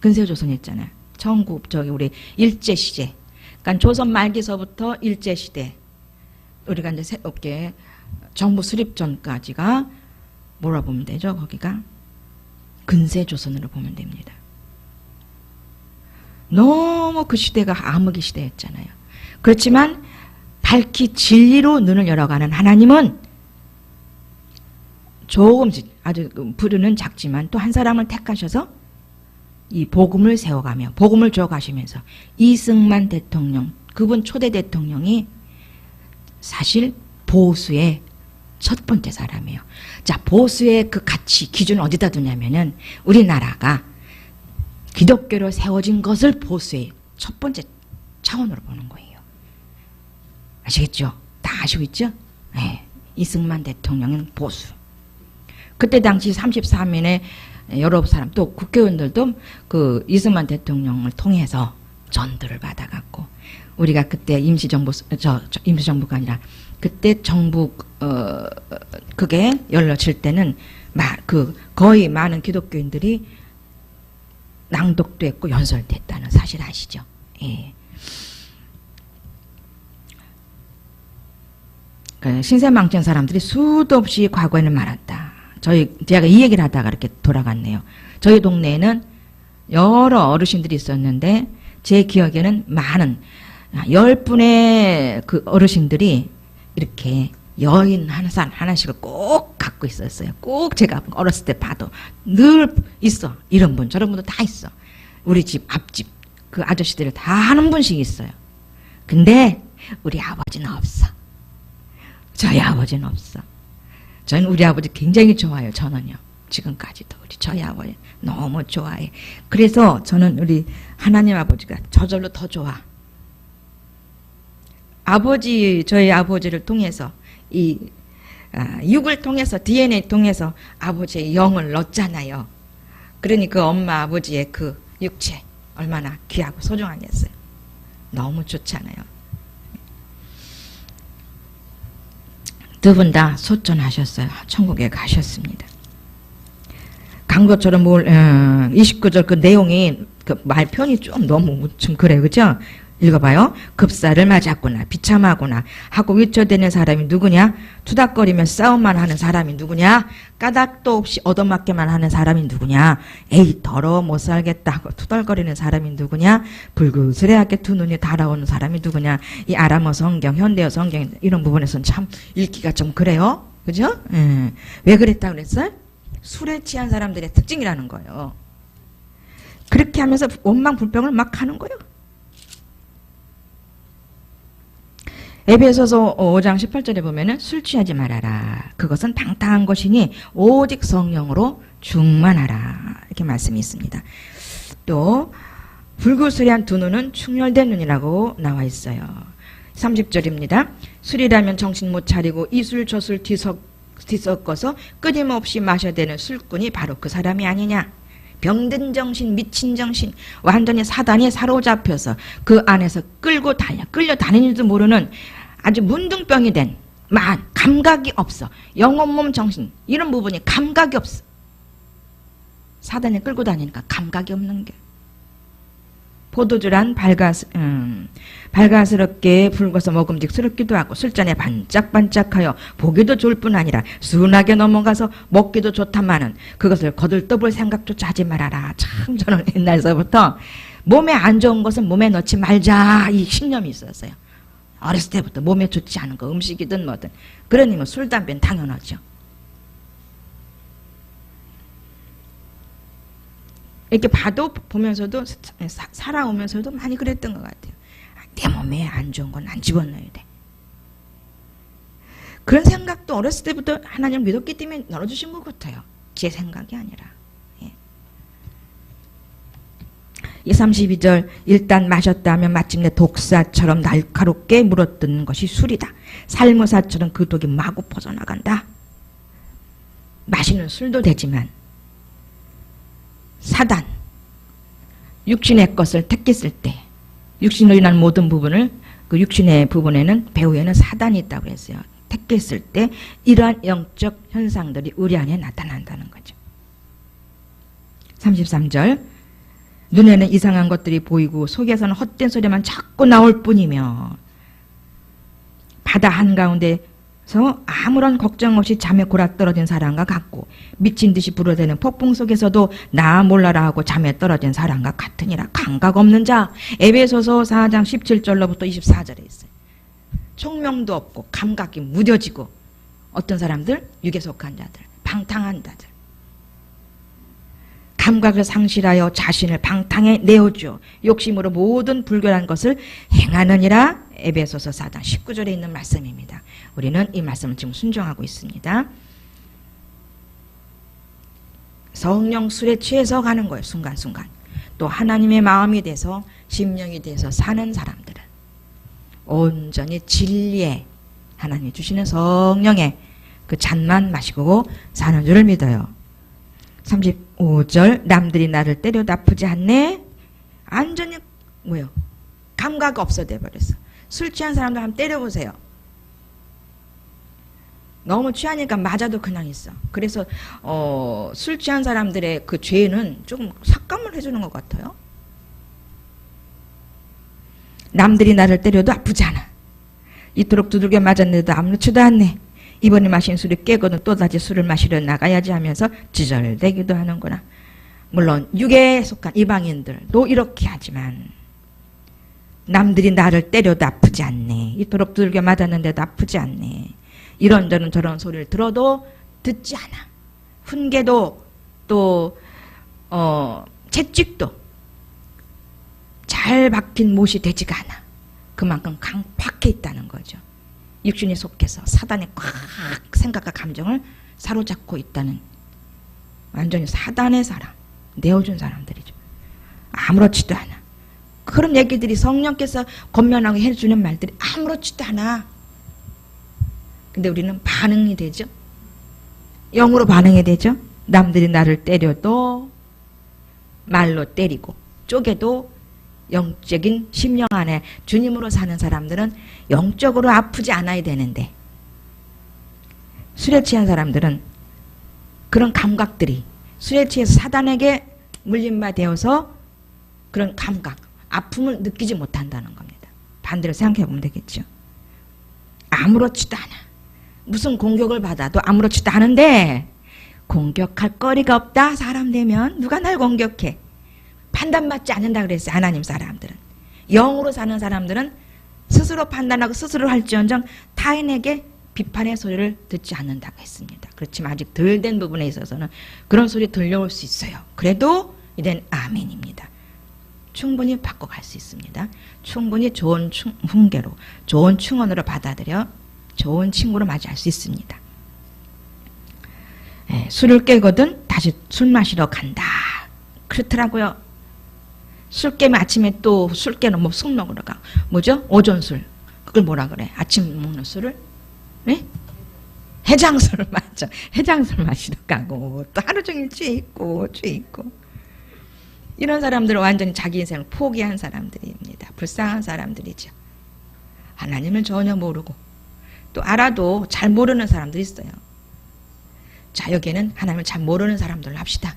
근세 조선이었잖아요. 우리 일제 시대. 그러니까 조선 말기서부터 일제 시대. 우리가 이제 새롭게 정부 수립 전까지가 뭐라 보면 되죠? 거기가 근세 조선으로 보면 됩니다. 너무 그 시대가 암흑의 시대였잖아요. 그렇지만 밝히 진리로 눈을 열어가는 하나님은 조금씩 아주 부르는 작지만 또 한 사람을 택하셔서 이 복음을 세워가며 복음을 줘가시면서 이승만 대통령, 그분 초대 대통령이 사실 보수의 첫 번째 사람이에요. 자, 보수의 그 가치, 기준을 어디다 두냐면은 우리나라가 기독교로 세워진 것을 보수의 첫 번째 차원으로 보는 거예요. 아시겠죠? 다 아시고 있죠? 네. 이승만 대통령은 보수. 그때 당시 33인의 여러 사람, 또 국회의원들도 그 이승만 대통령을 통해서 전도를 받아갖고, 우리가 그때 임시정부가 아니라, 그때 정부, 그게 열려질 때는, 거의 많은 기독교인들이 낭독도 했고 연설됐다는 사실 아시죠? 예. 신세망청 사람들이 수도 없이 과거에는 많았다. 제가 이 얘기를 하다가 이렇게 돌아갔네요. 저희 동네에는 여러 어르신들이 있었는데, 제 기억에는 많은 10분의 그 어르신들이 이렇게 여인 하나씩을 꼭 갖고 있었어요. 꼭 제가 어렸을 때 봐도 늘 있어. 이런 분, 저런 분도 다 있어. 우리 집, 앞집 그 아저씨들 다 하는 분씩 있어요. 근데 우리 아버지는 없어. 저희 아버지는 없어. 저는 우리 아버지 굉장히 좋아요. 저는요. 지금까지도 저희 아버지 너무 좋아해. 그래서 저는 우리 하나님 아버지가 저절로 더 좋아. 저희 아버지를 통해서 육을 통해서 DNA 통해서 아버지의 영을 넣었잖아요. 그러니 그 엄마 아버지의 그 육체 얼마나 귀하고 소중하겠어요. 너무 좋잖아요. 두 분 다 소천하셨어요. 천국에 가셨습니다. 간 것처럼 29절 그 내용이 그 말편이 좀 너무 좀 그래요. 그죠? 읽어봐요. 급사를 맞았구나. 비참하구나. 하고 위쳐대는 사람이 누구냐? 투닥거리며 싸움만 하는 사람이 누구냐? 까닭도 없이 얻어맞게만 하는 사람이 누구냐? 에이 더러워 못 살겠다 하고 투덜거리는 사람이 누구냐? 불그스레하게 두 눈이 달아오는 사람이 누구냐? 이 아람어 성경, 현대어 성경 이런 부분에서는 참 읽기가 좀 그래요. 그죠? 왜 그랬다고 그랬어요? 술에 취한 사람들의 특징이라는 거예요. 그렇게 하면서 원망 불평을 막 하는 거예요. 에베소서 5장 18절에 보면은 술 취하지 말아라. 그것은 방탕한 것이니 오직 성령으로 충만하라. 이렇게 말씀이 있습니다. 또 불구스레한 두 눈은 충혈된 눈이라고 나와 있어요. 30절입니다. 술이라면 정신 못 차리고 이술 저술 뒤섞어서 끊임없이 마셔대는 술꾼이 바로 그 사람이 아니냐. 병든 정신, 미친 정신, 완전히 사단에 사로잡혀서 그 안에서 끌려 다니는지도 모르는 아주 문둥병이 된 감각이 없어. 영혼, 몸, 정신 이런 부분이 감각이 없어. 사단에 끌고 다니니까 감각이 없는 게. 포도주란 밝아스럽게 붉어서 먹음직스럽기도 하고 술잔에 반짝반짝하여 보기도 좋을 뿐 아니라 순하게 넘어가서 먹기도 좋다마는 그것을 거들떠볼 생각조차 하지 말아라. 참 저는 옛날서부터 몸에 안 좋은 것은 몸에 넣지 말자 이 신념이 있었어요. 어렸을 때부터 몸에 좋지 않은 거 음식이든 뭐든. 그러니 뭐 술, 담배는 당연하죠. 이렇게 보면서도 살아오면서도 많이 그랬던 것 같아요. 내 몸에 안 좋은 건 안 집어넣어야 돼. 그런 생각도 어렸을 때부터 하나님을 믿었기 때문에 넣어주신 것 같아요. 제 생각이 아니라. 예. 32절 일단 마셨다면 마침내 독사처럼 날카롭게 물어뜯는 것이 술이다. 살무사처럼 그 독이 마구 퍼져나간다. 마시는 술도 되지만 사단, 육신의 것을 택했을 때 육신으로 인한 모든 부분을 그 육신의 부분에는 배후에는 사단이 있다고 했어요. 택했을 때 이러한 영적 현상들이 우리 안에 나타난다는 거죠. 33절 눈에는 이상한 것들이 보이고 속에서는 헛된 소리만 자꾸 나올 뿐이며 바다 한가운데서 아무런 걱정 없이 잠에 골아떨어진 사람과 같고 미친 듯이 불어대는 폭풍 속에서도 나 몰라라 하고 잠에 떨어진 사람과 같으니라. 감각 없는 자. 에베소서 4장 17절로부터 24절에 있어요. 총명도 없고 감각이 무뎌지고 어떤 사람들? 육에 속한 자들, 방탕한 자들. 감각을 상실하여 자신을 방탕에 내어주어 욕심으로 모든 불결한 것을 행하느니라. 에베소서 4장 19절에 있는 말씀입니다. 우리는 이 말씀을 지금 순종하고 있습니다. 성령 술에 취해서 가는 거예요. 순간순간. 또 하나님의 마음이 돼서 심령이 돼서 사는 사람들은 온전히 진리에 하나님이 주시는 성령의 그 잔만 마시고 사는 줄을 믿어요. 35절 남들이 나를 때려도 아프지 않네. 완전히 뭐요? 감각 없어져 버렸어. 술 취한 사람들 한번 때려보세요. 너무 취하니까 맞아도 그냥 있어. 그래서 술 취한 사람들의 그 죄는 조금 삭감을 해주는 것 같아요. 남들이 나를 때려도 아프지 않아. 이토록 두들겨 맞았는데도 아무렇지도 않네. 이번에 마신 술이 깨거든 또다시 술을 마시러 나가야지 하면서 지절대기도 하는구나. 물론 육에 속한 이방인들도 이렇게 하지만 남들이 나를 때려도 아프지 않네. 이토록 두들겨 맞았는데도 아프지 않네. 이런저런 저런 소리를 들어도 듣지 않아. 훈계도 또 채찍도 잘 박힌 못이 되지가 않아. 그만큼 강팍해 있다는 거죠. 육신에 속해서 사단의 꽉 생각과 감정을 사로잡고 있다는 완전히 사단의 사람, 내어준 사람들이죠. 아무렇지도 않아. 그런 얘기들이 성령께서 권면하고 해주는 말들이 아무렇지도 않아. 근데 우리는 반응이 되죠. 영으로 반응이 되죠. 남들이 나를 때려도 말로 때리고 쪼개도 영적인 심령 안에 주님으로 사는 사람들은 영적으로 아프지 않아야 되는데 술에 취한 사람들은 그런 감각들이 술에 취해서 사단에게 물림바 되어서 그런 감각, 아픔을 느끼지 못한다는 겁니다. 반대로 생각해 보면 되겠죠. 아무렇지도 않아. 무슨 공격을 받아도 아무렇지도 않은데 공격할 거리가 없다. 사람 되면 누가 날 공격해. 판단받지 않는다 그랬어요. 하나님 사람들은. 영으로 사는 사람들은 스스로 판단하고 스스로 할지언정 타인에게 비판의 소리를 듣지 않는다고 했습니다. 그렇지만 아직 덜 된 부분에 있어서는 그런 소리 들려올 수 있어요. 그래도 이젠 아멘입니다. 충분히 바꿔갈 수 있습니다. 충분히 좋은 훈계로, 좋은 충언으로 받아들여 좋은 친구로 맞이할 수 있습니다. 술을 깨거든 다시 술 마시러 간다. 그렇더라고요. 술 깨면 아침에 또 술 깨는 뭐 술 먹으러 가. 뭐죠? 오존술. 그걸 뭐라 그래? 아침 먹는 술을? 네? 해장술 맞죠? 해장술 마시러 가고 또 하루 종일 취해 있고 이런 사람들은 완전히 자기 인생을 포기한 사람들입니다. 불쌍한 사람들이죠. 하나님을 전혀 모르고 또 알아도 잘 모르는 사람들이 있어요. 자, 여기에는 하나님을 잘 모르는 사람들로 합시다.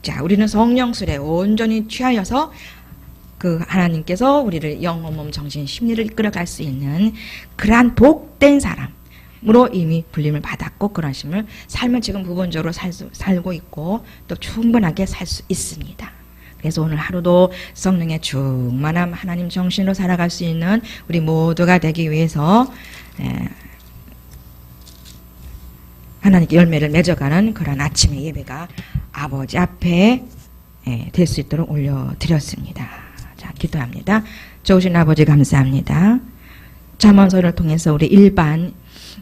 자, 우리는 성령술에 온전히 취하여서 그 하나님께서 우리를 영혼, 몸, 정신, 심리를 이끌어갈 수 있는 그러한 복된 사람으로 이미 불림을 받았고 그런 삶을 지금 부분적으로 살고 있고 또 충분하게 살 수 있습니다. 그래서 오늘 하루도 성령의 충만한 하나님 정신으로 살아갈 수 있는 우리 모두가 되기 위해서 하나님께 열매를 맺어가는 그런 아침의 예배가 아버지 앞에 될 수 있도록 올려드렸습니다. 자, 기도합니다. 좋으신 아버지 감사합니다. 잠언서를 통해서 우리 일반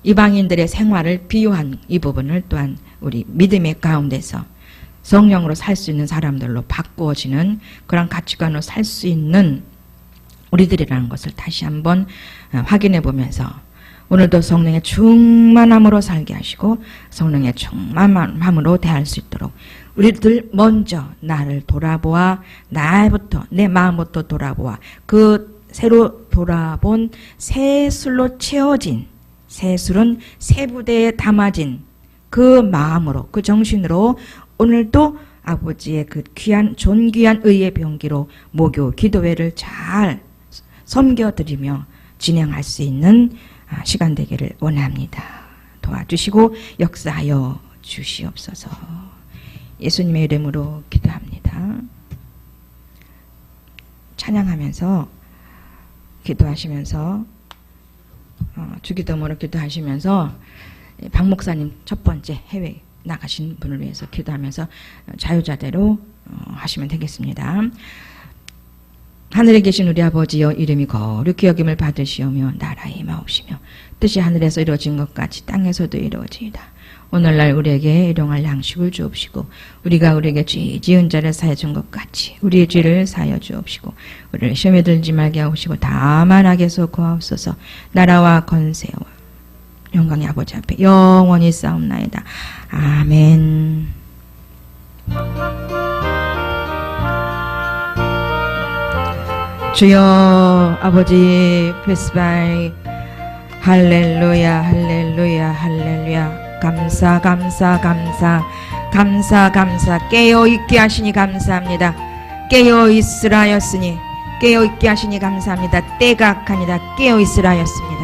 이방인들의 생활을 비유한 이 부분을 또한 우리 믿음의 가운데서 성령으로 살 수 있는 사람들로 바꾸어지는 그런 가치관으로 살 수 있는 우리들이라는 것을 다시 한번 확인해 보면서 오늘도 성령의 충만함으로 살게 하시고 성령의 충만함으로 대할 수 있도록 우리들 먼저 나를 돌아보아 나부터 내 마음부터 돌아보아 그 새로 돌아본 새 술로 채워진 새 술은 새 부대에 담아진 그 마음으로 그 정신으로 오늘도 아버지의 그 귀한 존귀한 의의 병기로 목요 기도회를 잘 섬겨드리며 진행할 수 있는 시간 되기를 원합니다. 도와주시고 역사하여 주시옵소서. 예수님의 이름으로 기도합니다. 찬양하면서 기도하시면서 주기도문으로 기도하시면서 박 목사님 첫 번째 해외 나가신 분을 위해서 기도하면서 자유자대로 하시면 되겠습니다. 하늘에 계신 우리 아버지여 이름이 거룩히 여김을 받으시오며 나라의 마옵시며 뜻이 하늘에서 이루어진 것 같이 땅에서도 이루어지이다. 오늘날 우리에게 일용할 양식을 주옵시고 우리가 우리에게 죄 지은 자를 사하여 준 것 같이 우리의 죄를 사하여 주옵시고 우리를 시험에 들지 말게 하옵시고 다만 악에서 구하옵소서. 나라와 권세와 영광의 아버지 앞에 영원히 싸움나이다. 아멘. 주여 아버지 페스바이 할렐루야 할렐루야 할렐루야. 감사 감사 감사 감사 감사. 깨어있게 하시니 감사합니다. 깨어있으라 하였으니 깨어있게 하시니 감사합니다. 때가 악하니다 깨어있으라 하였습니다.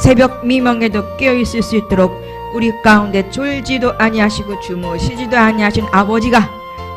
새벽 미명에도 깨어있을 수 있도록 우리 가운데 졸지도 아니하시고 주무시지도 아니하신 아버지가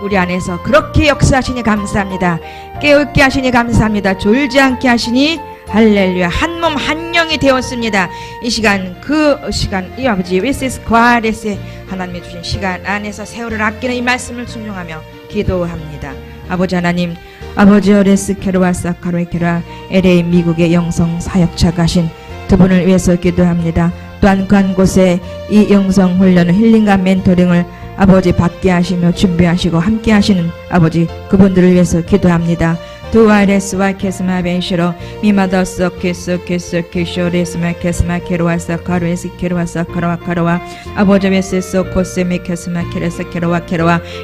우리 안에서 그렇게 역사하시니 감사합니다. 깨어있게 하시니 감사합니다. 졸지 않게 하시니 할렐루야. 한 몸 한 영이 되었습니다. 이 시간 그 시간 이 아버지 웨세스 과레스에 하나님이 주신 시간 안에서 세월을 아끼는 이 말씀을 순종하며 기도합니다. 아버지 하나님 아버지 어레스 케로와 사카로의 케라 LA 미국의 영성 사역자 가신 두 분을 위해서 기도합니다. 또한 그 한 곳에 이 영성 훈련을 힐링과 멘토링을 아버지 받게 하시며 준비하시고 함께 하시는 아버지 그분들을 위해서 기도합니다. 두아레스와 케스마 벤시로 미마더스 케스 케쇼레스마 케스마 케로와사 카르에스 케로와사 카로와 아버지 베세스 코세메 케스마 케레스 케로와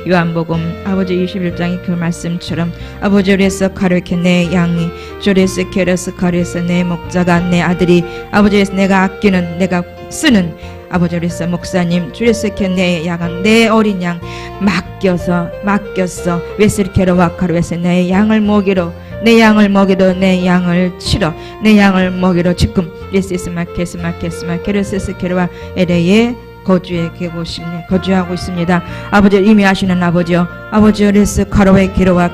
요한복음 아버지 21장의 그 말씀처럼 아버지 레스 카르케 내 양이 조레스 케레스 카르에스 내 목자가 내 아들이 아버지 내가 아끼는 내가 쓰는 아버지 그래서 목사님 주례스케 내 양은 내 어린 양 맡겼어 웨슬케로 와카로에서 내 양을 먹이러 내 양을 치러 내 양을 먹이러 지금 예스스마 케르세스케로와 에레에 거주하고 있습니다. 아버지 이미 아시는 아버지요, 아버지 레스 카로웨 케로와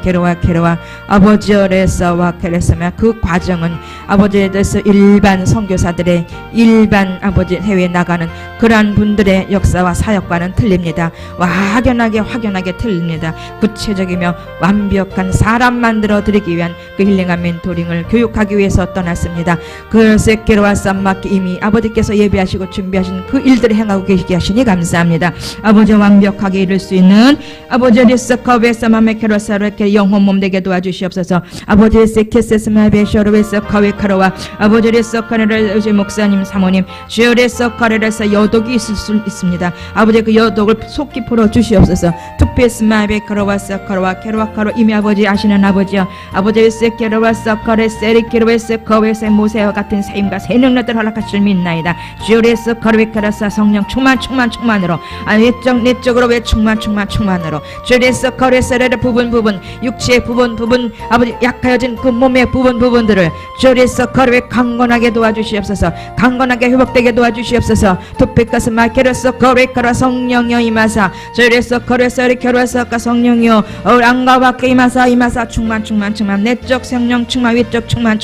아버지 레스와 케레스마 그 과정은 아버지에 대해서 일반 선교사들의 일반 아버지 해외에 나가는 그러한 분들의 역사와 사역과는 틀립니다. 확연하게 틀립니다. 구체적이며 완벽한 사람 만들어 드리기 위한 그 힐링한 멘토링을 교육하기 위해서 떠났습니다. 그래서 케로와 쌈마키 이미 아버지께서 예비하시고 준비하신 그 일들을 행하고 계시게 하시니 감사합니다. 아버지 완벽하게 이룰 수 있는 아버지 리스커베사마메케로사르케 영혼 몸 되게 도와주시옵소서. 아버지 세케세스마베쇼르베서카웨카로와 아버지 리스커레레 목사님 사모님 주여 리스커레레서 여독이 있을 수 있습니다. 아버지 그 여독을 속히 풀어 주시옵소서. 투페스마베카로와서카로와 케로와카로 이미 아버지 아시는 아버지여, 아버지 세케로와서카레 세리케로웨스커웨세 모세와 같은 세임과 새 능력들 허락하실 믿나이다. 주여 리스커레베카라사 성령 충만으로 내적으로 왜 충만으로 주레스 거레스레르 부분 육체의 부분 아버지 약하여진 그 몸의 부분들을 주레스 거레 강건하게 도와주시옵소서. 강건하게 회복되게 도와주시옵소서. 투피카스 마케르스 거레카라 성령여 이마사 주레스 거레스레 결과사카 성령여 랑가바케 이마사 충만 내적 성령 충만 위적 충만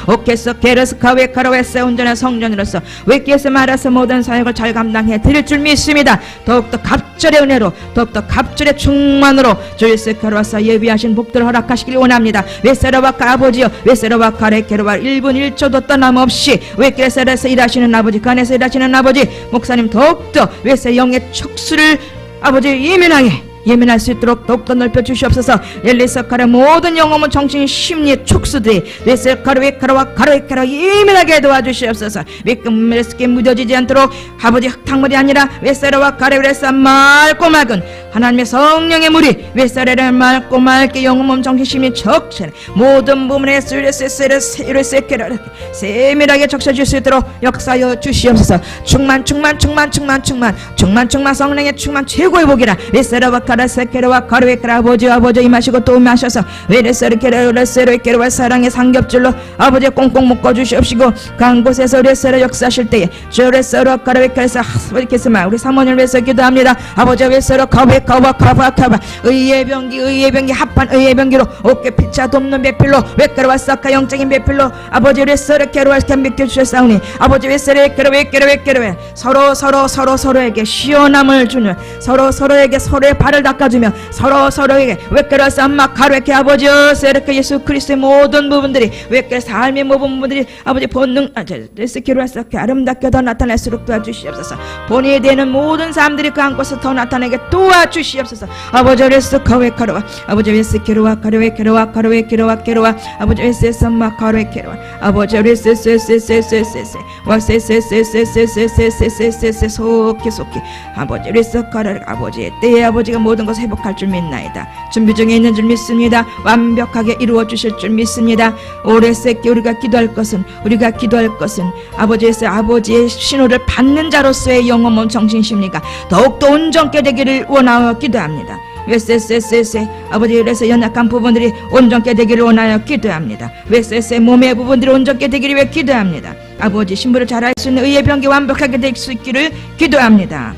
오케스 게르스 카웨카로웨스 온전한 성전으로서 위께서 말아서 모든 사역을 잘 감당해 드릴 줄 믿습니다. 더욱더 갑절의 은혜로 더욱더 갑절의 충만으로 주일세카로와서 예비하신 복들을 허락하시길 원합니다. 웨세라와카 아버지여 웨세라와카 레케로와 1분 1초도 떠남없이 웨케레세라에서 일하시는 아버지 그 안에서 일하시는 아버지 목사님 더욱더 웨세 영의 척수를 아버지 예민할 수 있도록 더욱더 넓혀 주시옵소서. 엘리서카라 모든 영혼은 정신 심리 촉수들이 레셀카르웨카라와 가르웨카라 예민하게 도와주시옵소서. 위끔레스게 무뎌지지 않도록 아버지 흙탕물이 아니라 웨세라와 가르웨레사 맑고 맑은 하나님의 성령의 물이 웨세레를 맑고 맑게 영혼 정신 심리 척체 모든 부분에 스레세케라 세밀하게 적셔줄 수 있도록 역사여 주시옵소서. 충만 성령의 충만 최고의 복이라 웨세라와 세케로와 가르웨카라 아버지 임하시고 또 임하셔서 레세르케로와 사랑의 삼겹줄로 아버지 꽁꽁 묶어주시옵시고 간 곳에서 레세르 역사하실 때에 주 레세르 가르웨카에서 하스바리케스마 우리 사모님을 위해서 기도합니다. 아버지 레세르 카베카와 카바카바 의의 병기 합한 의의 병기로 어깨 피차 돕는 배필로 웨카르와 사카 영적인 배필로 아버지 레세르 케로와 견비켜 주셨사오니 아버지 레세르 케로웨 서로에게 시원함을 주는 서로에게 서로의 발을 닦아주며 서로에게 웨케라스 암마 가르웨케 아버지여 세르케 예수 그리스도의 모든 부분들이 웨케 삶의 모든 부분들이 아버지 본능 레스키로라스 아름답게 더 나타날수록 도와주시옵소서. 본이 되는 모든 사람들이 그 안고서 더 나타나게 도와주시옵소서. 아버지 레스 카웨카로와 아버지 레스키로와 가르웨케로와 아버지 레스 암마 가르웨케로와 아버지 레스 속히 아버지 레스 가르 아버지의 때에 아버지가 모든 것을 회복할 줄 믿나이다. 준비 중에 있는 줄 믿습니다. 완벽하게 이루어 주실 줄 믿습니다. 오래 새끼 우리가 기도할 것은 아버지의 신호를 받는 자로서의 영혼 몸 정신 심리가 더욱더 온전케 되기를 원하여 기도합니다. 웨세세세세 아버지 그래서 연약한 부분들이 온전케 되기를 원하여 기도합니다. 웨세세 몸의 부분들이 온전케 되기를 위해 기도합니다. 아버지 신부를 잘할 수 있는 의의 병기 완벽하게 될 수 있기를 기도합니다.